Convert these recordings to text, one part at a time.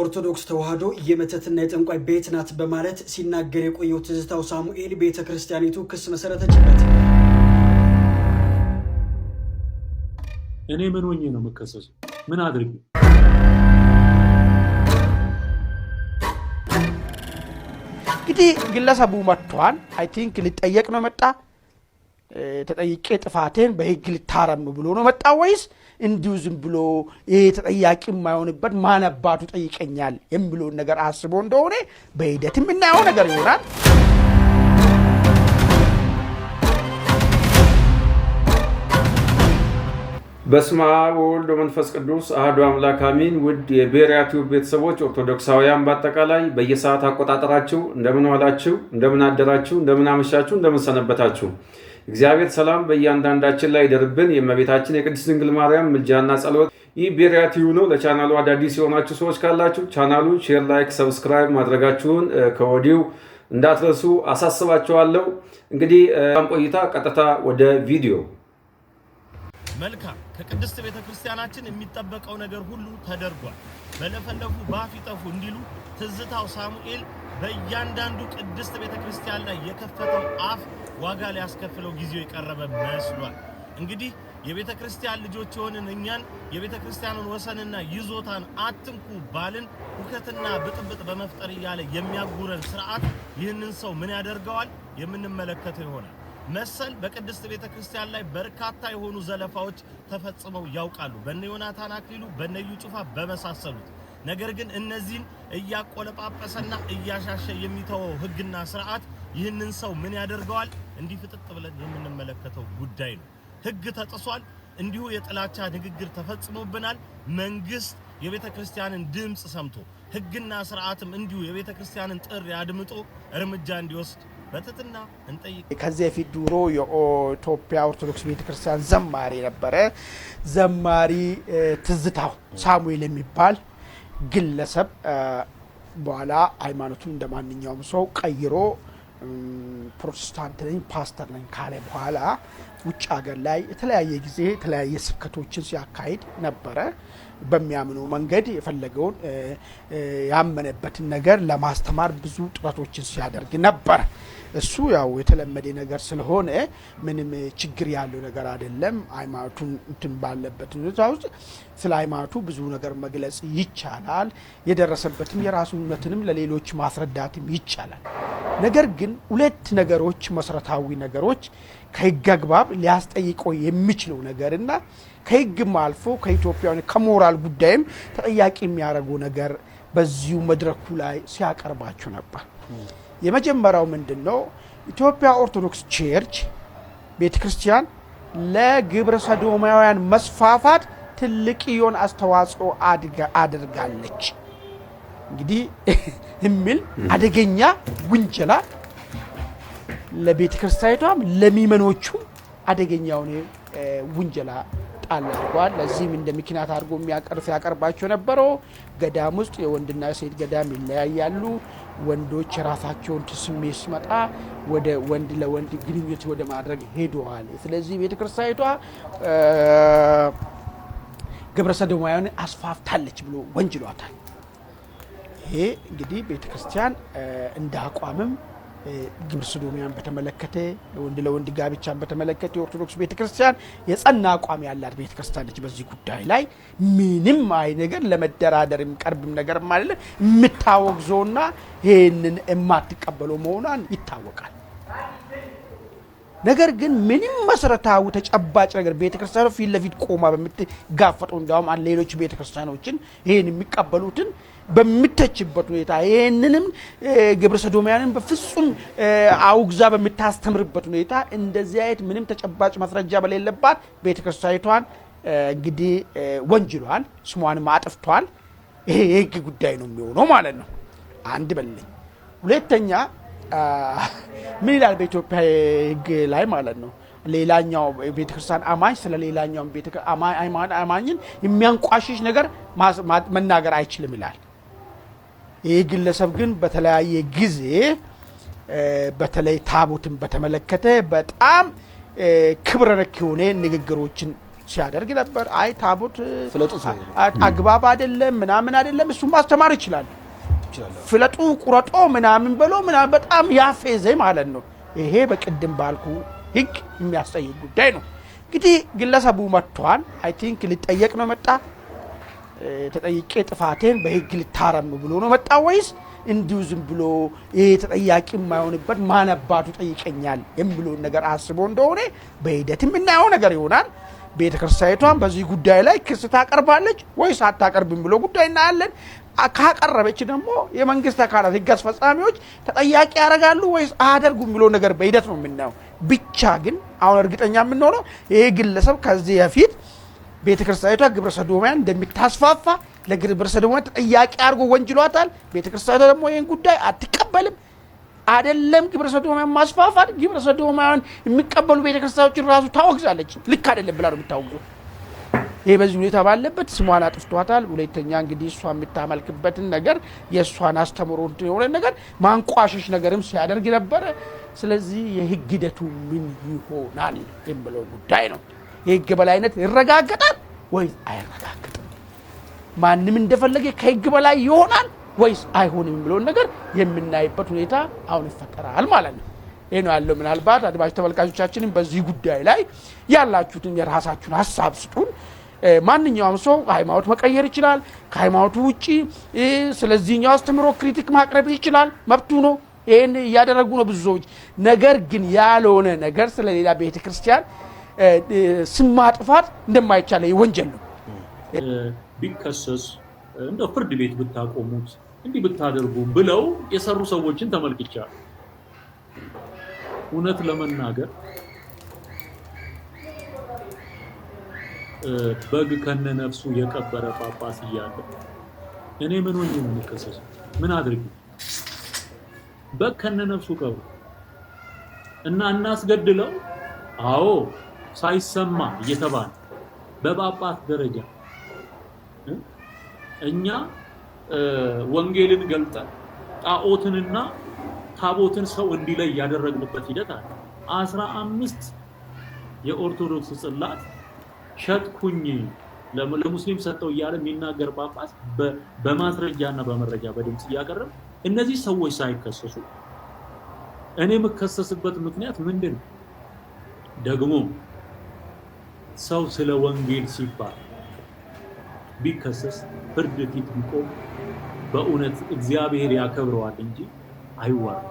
ኦርቶዶክስ ተዋህዶ የመተትና የጠንቋይ ቤት ናት በማለት ሲናገር የቆየው ትዝታው ሳሙኤል ቤተክርስቲያኒቱ ክስ መሰረተችበት። እኔ ምን ሆኜ ነው መከሰሰው? ምን አድርጌ? እንግዲህ ግለሰቡ መጥቷል። አይ ቲንክ ሊጠየቅ ነው መጣ። ተጠይቄ ጥፋቴን በህግ ልታረም ብሎ ነው መጣ ወይስ እንዲሁ ዝም ብሎ ይሄ ተጠያቂ የማይሆንበት ማን አባቱ ጠይቀኛል የሚለውን ነገር አስቦ እንደሆነ በሂደትም እናየው ነገር ይሆናል። በስመ አብ ወወልድ ወመንፈስ ቅዱስ አሐዱ አምላክ አሜን። ውድ የቤሪያ ቲዩብ ቤተሰቦች ኦርቶዶክሳውያን በአጠቃላይ በየሰዓት አቆጣጠራችሁ እንደምን ዋላችሁ፣ እንደምን አደራችሁ፣ እንደምን አመሻችሁ፣ እንደምን ሰነበታችሁ። እግዚአብሔር ሰላም በእያንዳንዳችን ላይ ይደርብን። የእመቤታችን የቅድስት ድንግል ማርያም ምልጃና ጸሎት። ይህ ቤሪያ ቲዩብ ነው። ለቻናሉ አዳዲስ የሆናችሁ ሰዎች ካላችሁ ቻናሉን ሼር፣ ላይክ፣ ሰብስክራይብ ማድረጋችሁን ከወዲሁ እንዳትረሱ አሳስባችኋለሁ። እንግዲህ ቆይታ ቀጥታ ወደ ቪዲዮ። መልካም ከቅድስት ቤተክርስቲያናችን የሚጠበቀው ነገር ሁሉ ተደርጓል። በለፈለፉ ባፍ ይጠፉ እንዲሉ ትዝታው ሳሙኤል በእያንዳንዱ ቅድስት ቤተክርስቲያን ላይ የከፈተው አፍ ዋጋ ሊያስከፍለው ጊዜው የቀረበ መስሏል። እንግዲህ የቤተክርስቲያን ልጆች የሆንን እኛን የቤተክርስቲያንን ወሰንና ይዞታን አትንኩ ባልን ሁከትና ብጥብጥ በመፍጠር እያለ የሚያጉረን ስርዓት ይህንን ሰው ምን ያደርገዋል የምንመለከተው ይሆናል። መሰል በቅድስት ቤተክርስቲያን ላይ በርካታ የሆኑ ዘለፋዎች ተፈጽመው ያውቃሉ፣ በነ ዮናታን አክሊሉ፣ በነ እዩ ጩፋ በመሳሰሉት። ነገር ግን እነዚህን እያቆለጳጰሰና እያሻሸ የሚተወው ህግና ስርዓት ይህንን ሰው ምን ያደርገዋል? እንዲህ ፍጥጥ ብለን የምንመለከተው ጉዳይ ነው። ህግ ተጥሷል፣ እንዲሁ የጥላቻ ንግግር ተፈጽሞብናል። መንግስት የቤተክርስቲያንን ድምጽ ሰምቶ ህግና ስርዓትም እንዲሁ የቤተክርስቲያንን ጥሪ አድምጦ እርምጃ እንዲወስድ በትትና እንጠይቅ። ከዚህ በፊት ድሮ የኢትዮጵያ ኦርቶዶክስ ቤተክርስቲያን ዘማሪ ነበረ። ዘማሪ ትዝታው ሳሙኤል የሚባል ግለሰብ በኋላ ሃይማኖቱን እንደማንኛውም ሰው ቀይሮ ፕሮቴስታንት ነኝ ፓስተር ነኝ ካለ በኋላ ውጭ ሀገር ላይ የተለያየ ጊዜ የተለያየ ስብከቶችን ሲያካሂድ ነበረ። በሚያምነው መንገድ የፈለገውን ያመነበትን ነገር ለማስተማር ብዙ ጥረቶችን ሲያደርግ ነበር። እሱ ያው የተለመደ ነገር ስለሆነ ምንም ችግር ያለው ነገር አይደለም። ሃይማኖቱን እንትን ባለበት ሁኔታ ውስጥ ስለ ሃይማኖቱ ብዙ ነገር መግለጽ ይቻላል። የደረሰበትም የራሱን እውነትንም ለሌሎች ማስረዳትም ይቻላል። ነገር ግን ሁለት ነገሮች መሰረታዊ ነገሮች ከህግ አግባብ ሊያስጠይቀው የሚችለው ነገርና ከህግም አልፎ ከኢትዮጵያውያን ከሞራል ጉዳይም ተጠያቂ የሚያደርገው ነገር በዚሁ መድረኩ ላይ ሲያቀርባቸው ነበር። የመጀመሪያው ምንድነው? ኢትዮጵያ ኦርቶዶክስ ቸርች ቤተክርስቲያን ለግብረ ሰዶማውያን መስፋፋት ትልቅ የሆነ አስተዋጽኦ አድርጋለች። እንግዲህ የሚል አደገኛ ውንጀላ ለቤተክርስቲያኗም ለሚመኖቹም አደገኛው ውንጀላ ጣል አድርጓል። ለዚህም እንደ ምክንያት አድርጎ ያቀርባቸው ነበረው ገዳም ውስጥ የወንድና ሴት ገዳም ይለያያሉ። ወንዶች ራሳቸውን ስሜት ሲመጣ ወደ ወንድ ለወንድ ግንኙነት ወደ ማድረግ ሄደዋል። ስለዚህ ቤተክርስቲያኗ ግብረ ሰዶማውያን አስፋፍታለች ብሎ ወንጅሏታል። ይሄ እንግዲህ ቤተክርስቲያን እንደ አቋምም ግብረ ሰዶማውያን በተመለከተ ወንድ ለወንድ ጋብቻን በተመለከተ የኦርቶዶክስ ቤተክርስቲያን የጸና አቋም ያላት ቤተክርስቲያን ነች። በዚህ ጉዳይ ላይ ምንም አይ ነገር ለመደራደርም ቀርብም ነገር ማለት የምታወግዘውና ይሄንን የማትቀበለው መሆኗን ይታወቃል። ነገር ግን ምንም መሰረታዊ ተጨባጭ ነገር ቤተክርስቲያኑ ፊት ለፊት ቆማ በምትጋፈጠው እንዳውም ሌሎች ቤተክርስቲያኖችን ይሄን የሚቀበሉትን በሚተችበት ሁኔታ ይሄንንም ግብረ ሰዶማውያንን በፍጹም አውግዛ በሚታስተምርበት ሁኔታ እንደዚህ አይነት ምንም ተጨባጭ ማስረጃ በሌለባት ቤተክርስቲያኗን እንግዲህ ወንጅሏል፣ ስሟንም አጥፍቷል። ይሄ የህግ ጉዳይ ነው የሚሆነው ማለት ነው። አንድ በልኝ። ሁለተኛ ምን ይላል በኢትዮጵያ ህግ ላይ ማለት ነው? ሌላኛው ቤተክርስቲያን አማኝ ስለ ሌላኛው አማኝን የሚያንቋሽሽ ነገር መናገር አይችልም ይላል። ይህ ግለሰብ ግን በተለያየ ጊዜ በተለይ ታቦትን በተመለከተ በጣም ክብረ ነክ የሆነ ንግግሮችን ሲያደርግ ነበር። አይ ታቦት አግባብ አይደለም ምናምን አይደለም እሱ ማስተማር ይችላል ፍለጡ ቁረጦ ምናምን ብሎ ምናምን በጣም ያፌዘ ማለት ነው። ይሄ በቅድም ባልኩ ህግ የሚያስጠይቅ ጉዳይ ነው። እንግዲህ ግለሰቡ መጥቷል። አይ ቲንክ ሊጠየቅ ነው መጣ ተጠይቄ ጥፋቴን በህግ ልታረም ብሎ ነው መጣ ወይስ እንዲሁ ዝም ብሎ ይሄ ተጠያቂ የማይሆንበት ማነባቱ ጠይቀኛል የሚለው ነገር አስቦ እንደሆነ በሂደትም እናየው ነገር ይሆናል። ቤተክርስቲያኒቷን በዚህ ጉዳይ ላይ ክስ ታቀርባለች ወይስ አታቀርብም ብሎ ጉዳይ እናያለን። ካቀረበች ደግሞ የመንግስት አካላት ህግ አስፈጻሚዎች ተጠያቂ ያደርጋሉ ወይስ አያደርጉም ብሎ ነገር በሂደት ነው የምናየው። ብቻ ግን አሁን እርግጠኛ የምንሆነው ይሄ ግለሰብ ከዚህ በፊት ቤተክርስቲያኒቷ ግብረ ሰዶማውያን እንደምታስፋፋ ለግብረ ሰዶማውያን ተጠያቂ አድርጎ ወንጅሏታል። ቤተክርስቲያኒቷ ደግሞ ይሄን ጉዳይ አትቀበልም። አይደለም ግብረ ሰዶማውያን ማስፋፋት ግብረ ሰዶማውያን የሚቀበሉ ቤተክርስቲያኖችን ራሱ ታወግዛለች። ልክ አይደለም ብላ ነው የምታወግዘው። ይሄ በዚህ ሁኔታ ባለበት ስሟን አጥፍቷታል። ሁለተኛ እንግዲህ እሷ የምታመልክበትን ነገር የእሷን አስተምሮ የሆነ ነገር ማንቋሸሽ ነገርም ሲያደርግ ነበረ። ስለዚህ የህግ ሂደቱ ምን ይሆናል የሚለው ጉዳይ ነው። የህግ በላይነት ይረጋገጣል ወይስ አይረጋገጥም? ማንም እንደፈለገ ከህግ በላይ ይሆናል ወይስ አይሆንም የሚለው ነገር የምናይበት ሁኔታ አሁን ይፈጠራል ማለት ነው። ይሄ ነው ያለው። ምናልባት አድማጭ ተመልካቾቻችንን በዚህ ጉዳይ ላይ ያላችሁትን የራሳችሁን ሐሳብ ስጡን። ማንኛውም ሰው ሃይማኖት መቀየር ይችላል። ከሃይማኖቱ ውጪ ስለዚህኛው አስተምሮ ክሪቲክ ማቅረብ ይችላል፣ መብቱ ነው። ይሄን ያደረጉ ነው ብዙ ሰዎች። ነገር ግን ያልሆነ ነገር ስለሌላ ቤተክርስቲያን ስም ማጥፋት እንደማይቻል ወንጀል ነው። ቢከሰስ እንደ ፍርድ ቤት ብታቆሙት እንዲህ ብታደርጉ ብለው የሰሩ ሰዎችን ተመልክቻለሁ። እውነት ለመናገር በግ ከነነፍሱ የቀበረ ጳጳስ እያለ እኔ ምን ሆኜ ነው የምከሰሰው? ምን አድርጌ? በግ ከነነፍሱ ቀብሮ እና እናስገድለው? አዎ ሳይሰማ እየተባለ በጳጳስ ደረጃ እኛ ወንጌልን ገልጠን ጣዖትንና ታቦትን ሰው እንዲለይ ያደረግንበት ሂደት አለ። 15 የኦርቶዶክስ ጽላት ሸጥኩኝ ለሙስሊም ሰጠው እያለ የሚናገር ጳጳስ በማስረጃና በመረጃ በድምጽ እያቀረበ እነዚህ ሰዎች ሳይከሰሱ እኔ የምከሰስበት ምክንያት ምንድን ነው? ደግሞ ሰው ስለ ወንጌል ሲባል ቢከሰስ ፍርድ ፊት ቢቆም በእውነት እግዚአብሔር ያከብረዋል እንጂ አይዋርም።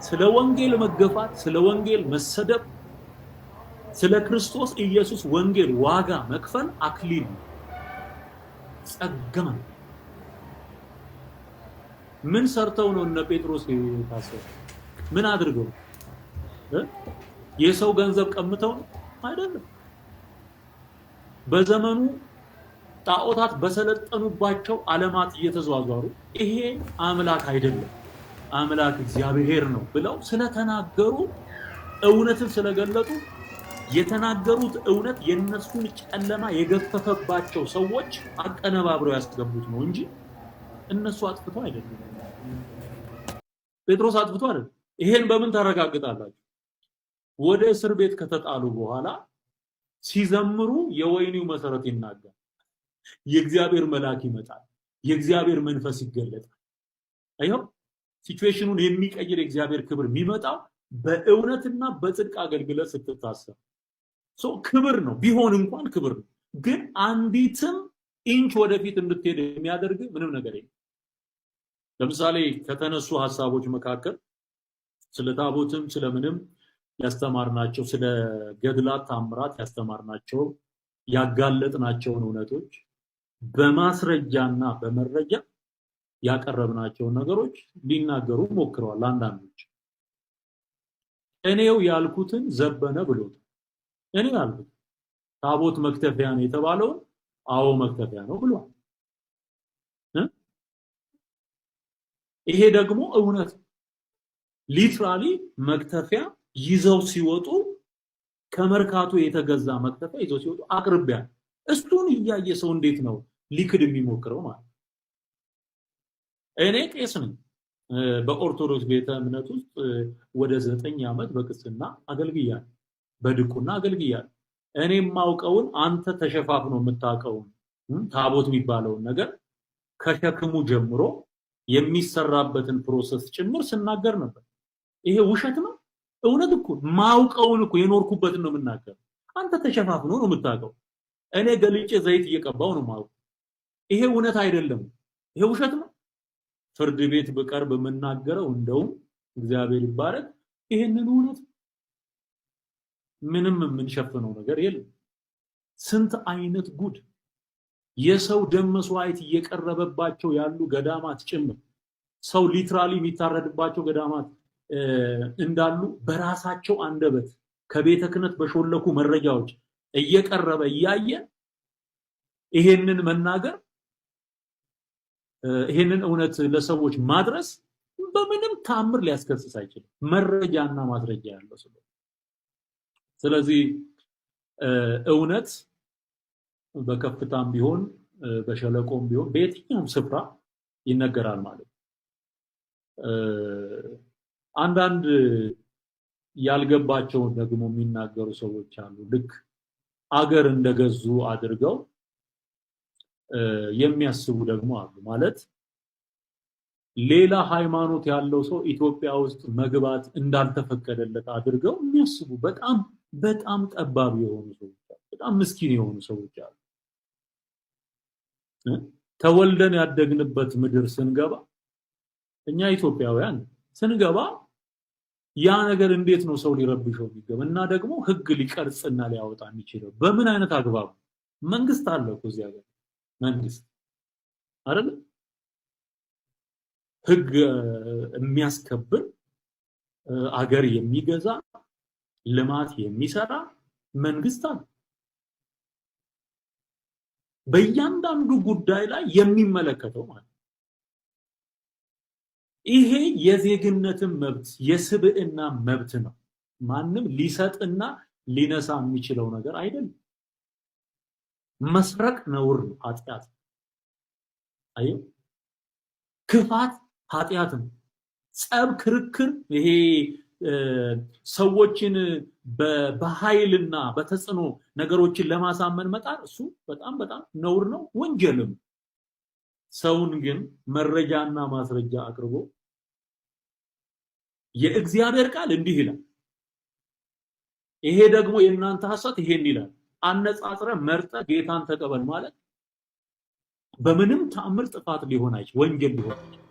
ስለ ወንጌል መገፋት፣ ስለ ወንጌል መሰደብ፣ ስለ ክርስቶስ ኢየሱስ ወንጌል ዋጋ መክፈል አክሊል ጸጋ። ምን ሰርተው ነው እነ ጴጥሮስ የታሰሩ? ምን አድርገው? የሰው ገንዘብ ቀምተው አይደለም። በዘመኑ ጣዖታት በሰለጠኑባቸው ዓለማት እየተዟዟሩ ይሄ አምላክ አይደለም አምላክ እግዚአብሔር ነው ብለው ስለተናገሩ እውነትን ስለገለጡ የተናገሩት እውነት የነሱን ጨለማ የገፈፈባቸው ሰዎች አቀነባብረው ያስገቡት ነው እንጂ እነሱ አጥፍተው አይደለም። ጴጥሮስ አጥፍቶ አይደለም። ይሄን በምን ታረጋግጣላችሁ? ወደ እስር ቤት ከተጣሉ በኋላ ሲዘምሩ የወይኒው መሰረት ይናጋል። የእግዚአብሔር መልአክ ይመጣል። የእግዚአብሔር መንፈስ ይገለጣል። አይሆን ሲቹዌሽኑን የሚቀይር የእግዚአብሔር ክብር የሚመጣው በእውነትና በጽድቅ አገልግሎት ስትታሰብ ክብር ነው። ቢሆን እንኳን ክብር ነው። ግን አንዲትም ኢንች ወደፊት እንድትሄድ የሚያደርግ ምንም ነገር የለም። ለምሳሌ ከተነሱ ሐሳቦች መካከል ስለ ታቦትም ስለምንም ያስተማርናቸው፣ ስለ ገድላት ታምራት ያስተማርናቸው፣ ያጋለጥናቸውን እውነቶች በማስረጃና በመረጃ ያቀረብናቸው ነገሮች ሊናገሩ ሞክረዋል። አንዳንዶች እኔው ያልኩትን ዘበነ ብሎት እኔ ያልኩት ታቦት መክተፊያ ነው የተባለው አዎ መክተፊያ ነው ብሏል። ይሄ ደግሞ እውነት ሊትራሊ መክተፊያ ይዘው ሲወጡ ከመርካቶ የተገዛ መክተፊያ ይዘው ሲወጡ አቅርቢያ እሱን እያየ ሰው እንዴት ነው ሊክድ የሚሞክረው ማለት? እኔ ቄስ ነኝ። በኦርቶዶክስ ቤተ እምነት ውስጥ ወደ 9 ዓመት በቅስና አገልግያለሁ፣ በድቁና አገልግያለሁ። እኔ ማውቀውን አንተ ተሸፋፍኖ የምታውቀውን ታቦት የሚባለው ነገር ከሸክሙ ጀምሮ የሚሰራበትን ፕሮሰስ ጭምር ስናገር ነበር። ይሄ ውሸት ነው? እውነት እኮ ማውቀውን እኮ የኖርኩበትን ነው የምናገር። አንተ ተሸፋፍኖ ነው የምታውቀው፣ እኔ ገልጬ ዘይት እየቀባው ነው ማውቀው። ይሄ እውነት አይደለም፣ ይሄ ውሸት ነው። ፍርድ ቤት በቀርብ የምናገረው እንደውም እግዚአብሔር ይባረክ ይሄንን እውነት ምንም የምንሸፍነው ነገር የለም። ስንት አይነት ጉድ የሰው ደም መስዋዕት እየቀረበባቸው ያሉ ገዳማት ጭምር ሰው ሊትራሊ የሚታረድባቸው ገዳማት እንዳሉ በራሳቸው አንደበት ከቤተ ክህነት በሾለኩ መረጃዎች እየቀረበ እያየ ይሄንን መናገር ይሄንን እውነት ለሰዎች ማድረስ በምንም ታምር ሊያስከስስ አይችልም፣ መረጃና ማስረጃ ያለው ሰው። ስለዚህ እውነት በከፍታም ቢሆን በሸለቆም ቢሆን በየትኛውም ስፍራ ይነገራል ማለት ነው። አንዳንድ ያልገባቸውን ደግሞ የሚናገሩ ሰዎች አሉ። ልክ አገር እንደገዙ አድርገው የሚያስቡ ደግሞ አሉ። ማለት ሌላ ሃይማኖት ያለው ሰው ኢትዮጵያ ውስጥ መግባት እንዳልተፈቀደለት አድርገው የሚያስቡ በጣም በጣም ጠባብ የሆኑ ሰዎች አሉ። በጣም ምስኪን የሆኑ ሰዎች አሉ። ተወልደን ያደግንበት ምድር ስንገባ እኛ ኢትዮጵያውያን ስንገባ ያ ነገር እንዴት ነው ሰው ሊረብሸው የሚገባ? እና ደግሞ ህግ ሊቀርጽና ሊያወጣ የሚችለው በምን አይነት አግባብ? መንግስት አለ እኮ እዚህ ሀገር መንግስት አይደል? ህግ የሚያስከብር አገር የሚገዛ ልማት የሚሰራ መንግስት አለ። በእያንዳንዱ ጉዳይ ላይ የሚመለከተው ማለት ይሄ የዜግነትን መብት የስብዕና መብት ነው። ማንም ሊሰጥና ሊነሳ የሚችለው ነገር አይደለም። መስረቅ ነውር ነው፣ ኃጢአት። አዩ ክፋት ኃጢአት ነው። ጸብ፣ ክርክር፣ ይሄ ሰዎችን በኃይልና በተጽዕኖ ነገሮችን ለማሳመን መጣር እሱ በጣም በጣም ነውር ነው፣ ወንጀልም። ሰውን ግን መረጃና ማስረጃ አቅርቦ የእግዚአብሔር ቃል እንዲህ ይላል፣ ይሄ ደግሞ የእናንተ ሐሰት ይሄን ይላል፣ አነጻጽረ መርጠ ጌታን ተቀበል ማለት በምንም ተአምር ጥፋት ሊሆን አይችል፣ ወንጀል ሊሆን አይችል።